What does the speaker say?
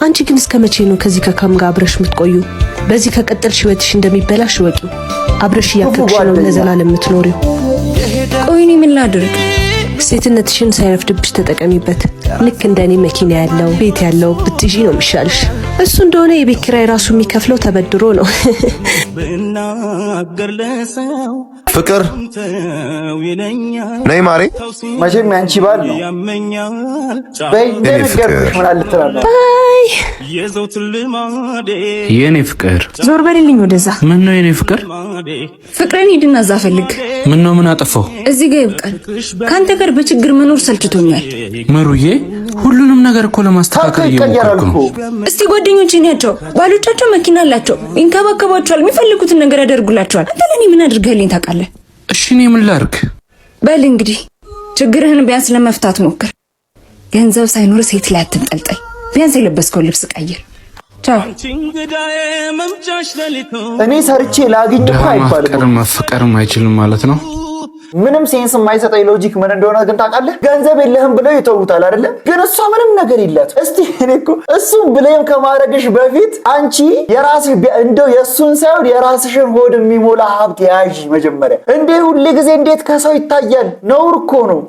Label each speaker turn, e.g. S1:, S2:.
S1: አንቺ ግን እስከመቼ ነው ከዚህ ከካም ጋር አብረሽ የምትቆዩ? በዚህ ከቀጠልሽ ህይወትሽ እንደሚበላሽ ወቂው። አብረሽ ያከክሽ ነው ለዘላለም የምትኖሪው።
S2: ቆይ እኔ ምን ላድርግ?
S1: ሴትነትሽን ሳይረፍድብሽ ተጠቀሚበት። ልክ እንደኔ መኪና ያለው ቤት ያለው ብትይዢ ነው የሚሻልሽ። እሱ እንደሆነ የቤት ኪራይ ራሱ የሚከፍለው ተበድሮ ነው።
S3: ፍቅር ነይ ማሬ።
S4: መቼም ያንቺ ባል ነው።
S5: የኔ ፍቅር
S2: ዞር በልልኝ ወደዛ።
S5: ምን ነው የኔ ፍቅር?
S2: ፍቅርን ሂድና እዛ ፈልግ።
S5: ምን ነው ምን አጠፋው?
S2: እዚህ ጋር ይብቃል። ካንተ ጋር በችግር መኖር ሰልችቶኛል።
S5: መሩዬ ሁሉንም ነገር እኮ ለማስተካከል እየሞከርኩ ነው።
S2: እስቲ ጓደኞቼን ያቸው፣ ባሎቻቸው መኪና አላቸው፣ ይንከባከባቸዋል፣ የሚፈልጉትን ነገር ያደርጉላቸዋል። አንተ ለኔ ምን አድርገህልኝ ታውቃለህ?
S5: እሺ እኔ ምን ላድርግ?
S2: በል እንግዲህ ችግርህን ቢያንስ ለመፍታት ሞክር። ገንዘብ ሳይኖር ሴት ላይ አትንጠልጠል። ቢያንስ የለበስከው ልብስ ቀይር። ቻው።
S4: እኔ ሰርቼ ላግኝ እኮ አይባልም።
S5: መፍቀርም አይችልም ማለት ነው።
S4: ምንም ሴንስ የማይሰጠኝ ሎጂክ ምን እንደሆነ ግን ታውቃለህ? ገንዘብ የለህም ብለው ይተውታል አይደለ? ግን እሷ ምንም ነገር የላት። እስቲ እኔ እኮ እሱን ብሌም ከማድረግሽ በፊት አንቺ የራስሽ እንደው የእሱን ሳይሆን የራስሽን ሆድ የሚሞላ ሀብት ያዥ መጀመሪያ። እንዴ ሁሌ ጊዜ እንዴት ከሰው ይታያል? ነውር እኮ ነው።